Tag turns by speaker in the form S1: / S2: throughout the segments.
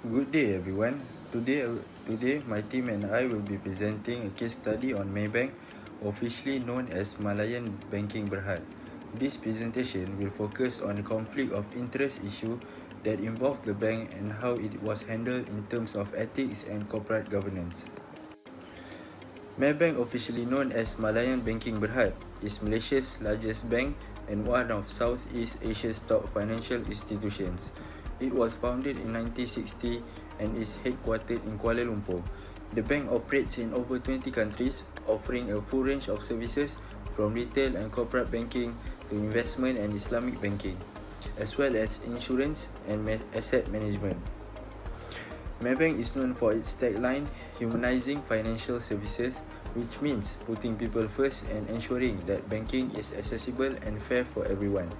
S1: Good day everyone. Today my team and I will be presenting a case study on Maybank, officially known as Malayan banking Berhad. This presentation will focus on the conflict of interest issue that involved the bank and how it was handled in terms of ethics and corporate governance. Maybank, officially known as Malayan Banking Berhad, is Malaysia's largest bank and one of Southeast Asia's top financial institutions. It was founded in 1960 and is headquartered in Kuala Lumpur. The bank operates in over 20 countries, offering a full range of services from retail and corporate banking to investment and Islamic banking, as well as insurance and asset management. Maybank is known for its tagline, humanizing financial services, which means putting people first and ensuring that banking is accessible and fair for everyone.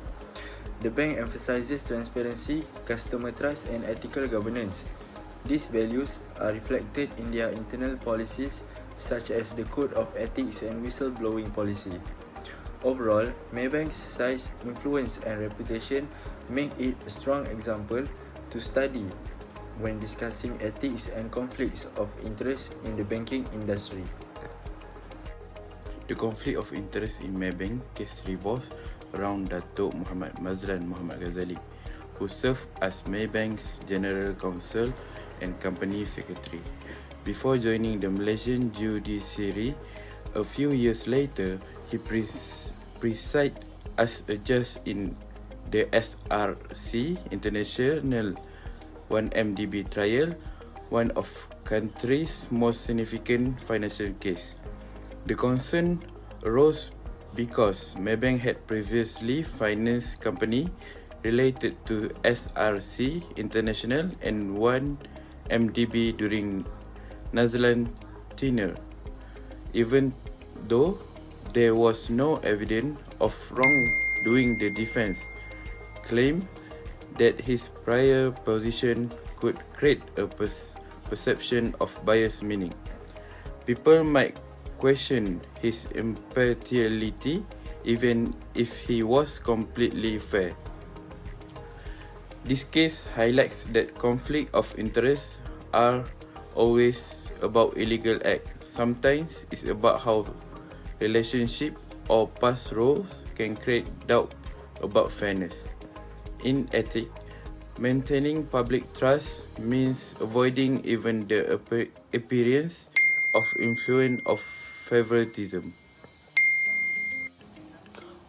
S1: The bank emphasizes transparency, customer trust, and ethical governance. These values are reflected in their internal policies, such as the Code of Ethics and Whistleblowing Policy. Overall, Maybank's size, influence, and reputation make it a strong example to study when discussing ethics and conflicts of interest in the banking industry.
S2: The conflict of interest in Maybank case revolves around Datuk Muhammad Mazlan Muhammad Ghazali, who served as Maybank's General Counsel and Company Secretary. Before joining the Malaysian judiciary, a few years later, he presided as a judge in the SRC International 1MDB trial, one of country's most significant financial case. The concern arose because Maybank had previously financed company related to SRC International and 1MDB during Nazlan tenure, even though there was no evidence of wrongdoing. The defense claimed that his prior position could create a perception of bias, meaning people might question his impartiality even if he was completely fair. This case highlights that conflict of interests are always about illegal act. Sometimes it's about how relationship or past roles can create doubt about fairness. In ethics, maintaining public trust means avoiding even the appearance of influence of favoritism.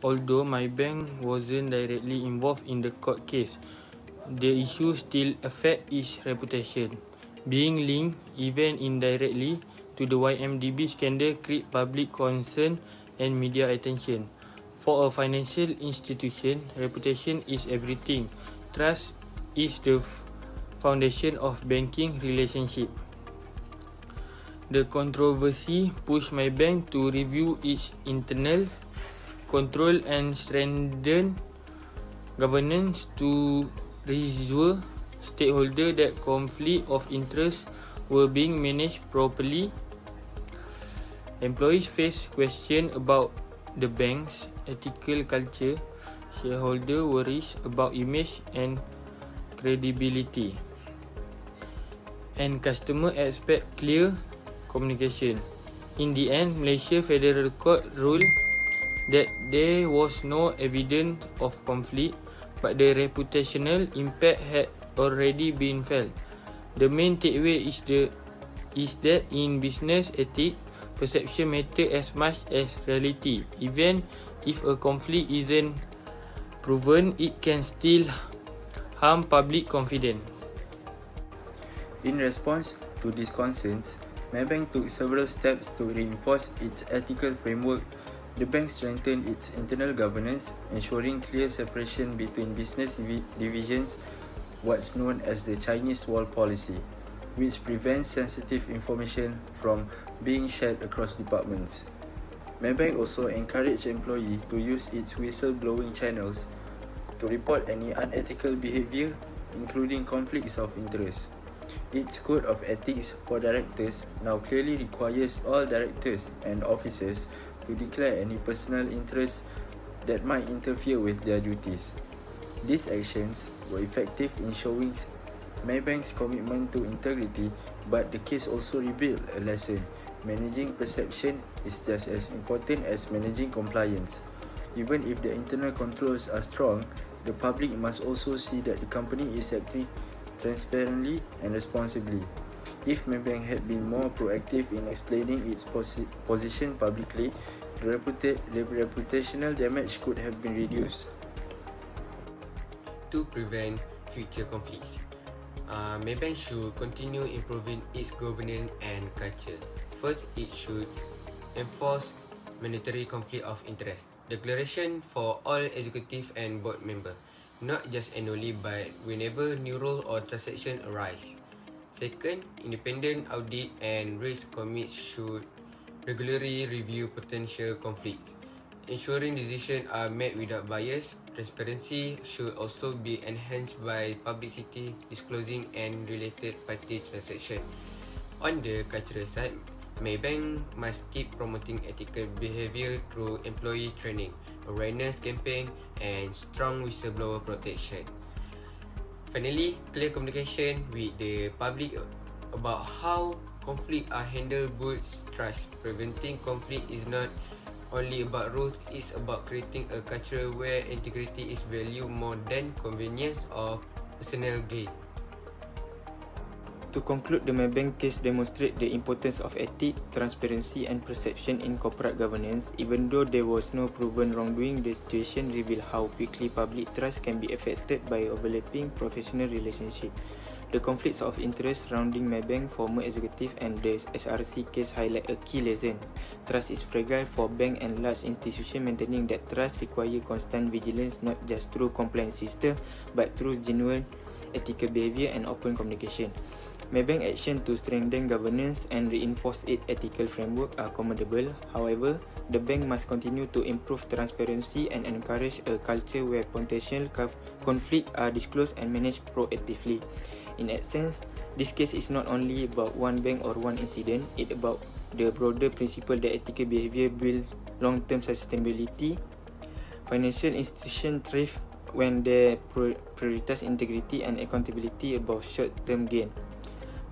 S3: Although my bank wasn't directly involved in the court case, the issue still affects its reputation. Being linked, even indirectly, to the YMDB scandal creates public concern and media attention. For a financial institution, reputation is everything. Trust is the foundation of banking relationship. The controversy pushed my bank to review its internal control and strengthen governance to reassure stakeholders that conflict of interest were being managed properly. Employees face questions about the bank's ethical culture, shareholder worries about image and credibility, and customer expect clear communication. In the end, Malaysia Federal Court ruled that there was no evidence of conflict, but the reputational impact had already been felt. The main takeaway is that in business ethics, perception matters as much as reality. Even if a conflict isn't proven, it can still harm public confidence.
S1: In response to these concerns, Maybank took several steps to reinforce its ethical framework. The bank strengthened its internal governance, ensuring clear separation between business divisions, what's known as the Chinese wall policy, which prevents sensitive information from being shared across departments. Maybank also encouraged employees to use its whistleblowing channels to report any unethical behavior, including conflicts of interest. Its code of ethics for directors now clearly requires all directors and officers to declare any personal interests that might interfere with their duties. These actions were effective in showing Maybank's commitment to integrity, but the case also revealed a lesson. Managing perception is just as important as managing compliance. Even if the internal controls are strong, the public must also see that the company is acting transparently and responsibly. If Maybank had been more proactive in explaining its position publicly, the reputational damage could have been reduced.
S4: To prevent future conflicts, Maybank should continue improving its governance and culture. First, it should enforce mandatory conflict of interest declaration for all executive and board members, not just annually but whenever new role or transaction arise. Second, independent audit and risk committees should regularly review potential conflicts, ensuring decisions are made without bias. Transparency should also be enhanced by publicity, disclosing and related party transactions. On the cultural side, Maybank must keep promoting ethical behavior through employee training, awareness campaign, and strong whistleblower protection. Finally, clear communication with the public about how conflicts are handled builds trust. Preventing conflict is not only about rules, it's about creating a culture where integrity is valued more than convenience or personal gain.
S5: To conclude, the Maybank case demonstrates the importance of ethics, transparency and perception in corporate governance. Even though there was no proven wrongdoing, the situation revealed how quickly public trust can be affected by overlapping professional relationships. The conflicts of interest surrounding Maybank, former executive and the SRC case highlight a key lesson. Trust is fragile for bank and large institutions. Maintaining that trust requires constant vigilance, not just through compliance system, but through genuine ethical behavior and open communication. Maybank action to strengthen governance and reinforce its ethical framework are commendable. However, the bank must continue to improve transparency and encourage a culture where potential conflicts are disclosed and managed proactively. In that sense, this case is not only about one bank or one incident, it's about the broader principle that ethical behavior builds long-term sustainability. Financial institutions thrive when they prioritize integrity and accountability above short-term gain.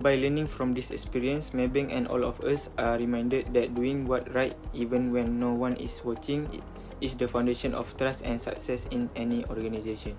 S5: By learning from this experience, Maybank and all of us are reminded that doing what's right even when no one is watching is the foundation of trust and success in any organization.